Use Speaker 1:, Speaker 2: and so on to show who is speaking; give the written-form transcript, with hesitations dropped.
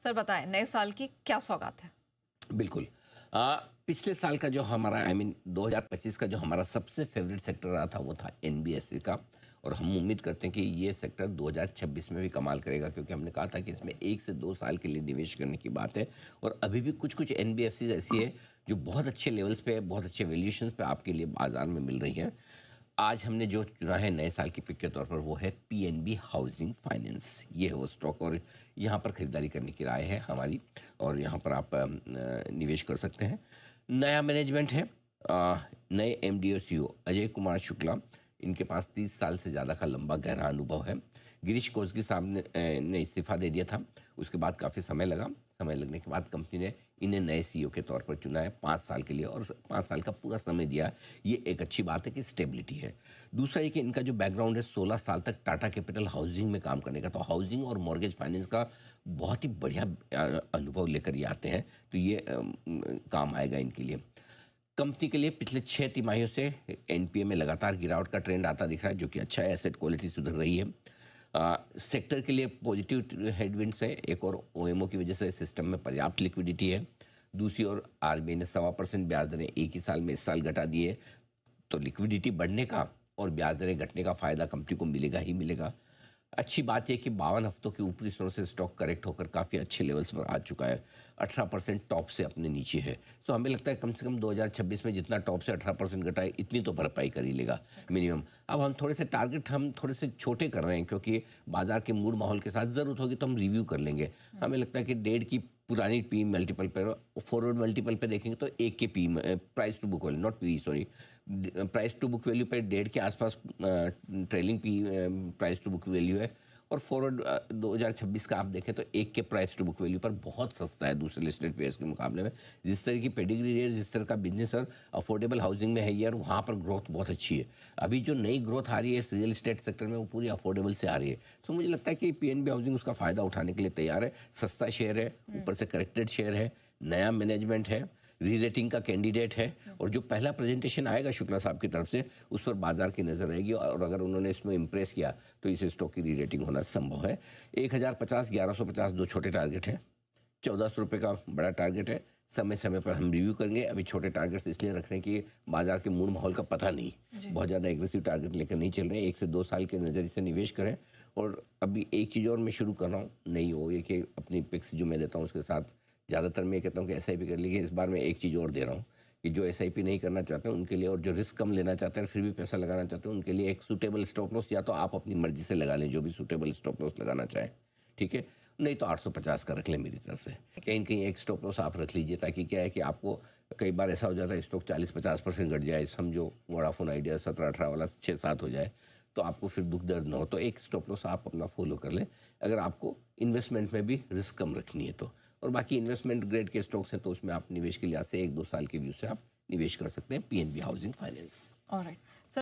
Speaker 1: Sir बताएं, नए साल की क्या सौगात है?
Speaker 2: बिल्कुल। पिछले साल का जो हमारा 2025 का जो हमारा सबसे फेवरेट सेक्टर रहा था वो था एनबीएफसी का। और हम उम्मीद करते हैं कि ये सेक्टर 2026 में भी कमाल करेगा, क्योंकि हमने कहा था कि इसमें 1 से 2 साल के लिए निवेश करने की बात है। और अभी भी कुछ कुछ एनबीएफसी ऐसी है जो बहुत अच्छे लेवल्स पे, बहुत अच्छे वैल्यूएशंस पे आपके लिए बाजार में मिल रही है। आज हमने जो चुना है नए साल की पिक के तौर पर वो है पीएनबी हाउसिंग फाइनेंस। ये है वो स्टॉक, और यहाँ पर खरीदारी करने की राय है हमारी, और यहाँ पर आप निवेश कर सकते हैं। नया मैनेजमेंट है, नए एमडी और सीईओ अजय कुमार शुक्ला। इनके पास 30 साल से ज़्यादा का लंबा गहरा अनुभव है। गिरीश कोसगी साहब ने इस्तीफा दे दिया था, उसके बाद काफ़ी समय लगा। समय लगने के बाद कंपनी ने इन्हें नए सीईओ के तौर पर चुना है 5 साल के लिए, और 5 साल का पूरा समय दिया। ये एक अच्छी बात है कि स्टेबिलिटी है। दूसरा ये कि इनका जो बैकग्राउंड है 16 साल तक टाटा कैपिटल हाउसिंग में काम करने का, तो हाउसिंग और मॉर्गेज फाइनेंस का बहुत ही बढ़िया अनुभव लेकर ये आते हैं। तो ये काम आएगा इनके लिए। कंपनी के लिए पिछले 6 तिमाहियों से एनपीए में लगातार गिरावट का ट्रेंड आता दिख रहा है, जो कि अच्छा है। एसेट क्वालिटी सुधर रही है। सेक्टर के लिए पॉजिटिव हेडविंड्स है। एक और ओएमओ की वजह से सिस्टम में पर्याप्त लिक्विडिटी है। दूसरी ओर आरबीआई ने 1.25% ब्याज दरें एक ही साल में इस साल घटा दी है, तो लिक्विडिटी बढ़ने का और ब्याज दरें घटने का फायदा कंपनी को मिलेगा ही मिलेगा। अच्छी बात यह कि 52 हफ्तों के ऊपरी स्तरों से स्टॉक करेक्ट होकर काफ़ी अच्छे लेवल्स पर आ चुका है। 18% टॉप से अपने नीचे है। तो हमें लगता है कम से कम 2026 में जितना टॉप से 18% घटा है, इतनी तो भरपाई कर ही लेगा मिनिमम। अब हम थोड़े से टारगेट हम थोड़े से छोटे कर रहे हैं, क्योंकि बाजार के मूड माहौल के साथ ज़रूरत होगी तो हम रिव्यू कर लेंगे। हमें लगता है कि 1.5 की पुरानी पी मल्टीपल पर, फॉरवर्ड मल्टीपल पे देखेंगे तो 1 के P price to book value, not P, sorry, price to book value पर 1.5 के आसपास trailing P price to book value है। और फॉरवर्ड 2026 का आप देखें तो 1 के प्राइस टू बुक वैल्यू पर बहुत सस्ता है दूसरे लिस्टेड पेयर्स के मुकाबले में। जिस तरह की पेडिग्री है, जिस तरह का बिजनेस और अफोर्डेबल हाउसिंग में है यार, वहाँ पर ग्रोथ बहुत अच्छी है। अभी जो नई ग्रोथ आ रही है रियल एस्टेट सेक्टर में, वो पूरी अफोर्डेबल से आ रही है। तो मुझे लगता है कि पीएनबी हाउसिंग उसका फायदा उठाने के लिए तैयार है। सस्ता शेयर है, ऊपर से करेक्टेड शेयर है, नया मैनेजमेंट है, री रेटिंग का कैंडिडेट है। और जो पहला प्रेजेंटेशन आएगा शुक्ला साहब की तरफ से, उस पर बाजार की नजर रहेगी, और अगर उन्होंने इसमें इंप्रेस किया तो इस स्टॉक की री रेटिंग होना संभव है। 1050, 1150 दो छोटे टारगेट हैं। 1400 रुपये का बड़ा टारगेट है। समय समय पर हम रिव्यू करेंगे। अभी छोटे टारगेट्स इसलिए रख रहे हैं कि बाजार के मूड माहौल का पता नहीं, बहुत ज़्यादा एग्रेसिव टारगेट लेकर नहीं चल रहे हैं। 1 से 2 साल के नज़रिए से निवेश करें। और अभी एक चीज़ और मैं शुरू कर रहा हूँ, नहीं हो ये कि अपनी पिक्स जो मैं देता हूँ उसके साथ ज़्यादातर मैं कहता हूँ कि एसआईपी कर लीजिए। इस बार मैं एक चीज़ और दे रहा हूँ कि जो एसआईपी नहीं करना चाहते हैं उनके लिए, और जो रिस्क कम लेना चाहते हैं फिर भी पैसा लगाना चाहते हैं, उनके लिए एक सूटेबल स्टॉप लॉस, या तो आप अपनी मर्जी से लगा लें जो भी सूटेबल स्टॉप लॉस लगाना चाहें, ठीक है। नहीं तो 850 का रख लें मेरी तरफ से। कहीं न कहीं एक स्टॉप लॉस आप रख लीजिए, ताकि क्या है कि आपको कई बार ऐसा हो जाता है स्टॉक 40-50% घट जाए, समझो वोडाफोन आइडिया 17-18 वाला 6-7 हो जाए, तो आपको फिर दुख दर्द ना हो। तो एक स्टॉप लॉस आप अपना फॉलो कर लें, अगर आपको इन्वेस्टमेंट में भी रिस्क कम रखनी है तो। और बाकी इन्वेस्टमेंट ग्रेड के स्टॉक्स हैं तो उसमें आप निवेश के लिहाज से 1-2 साल के व्यू से आप निवेश कर सकते हैं पीएनबी हाउसिंग फाइनेंस।
Speaker 1: ऑलराइट।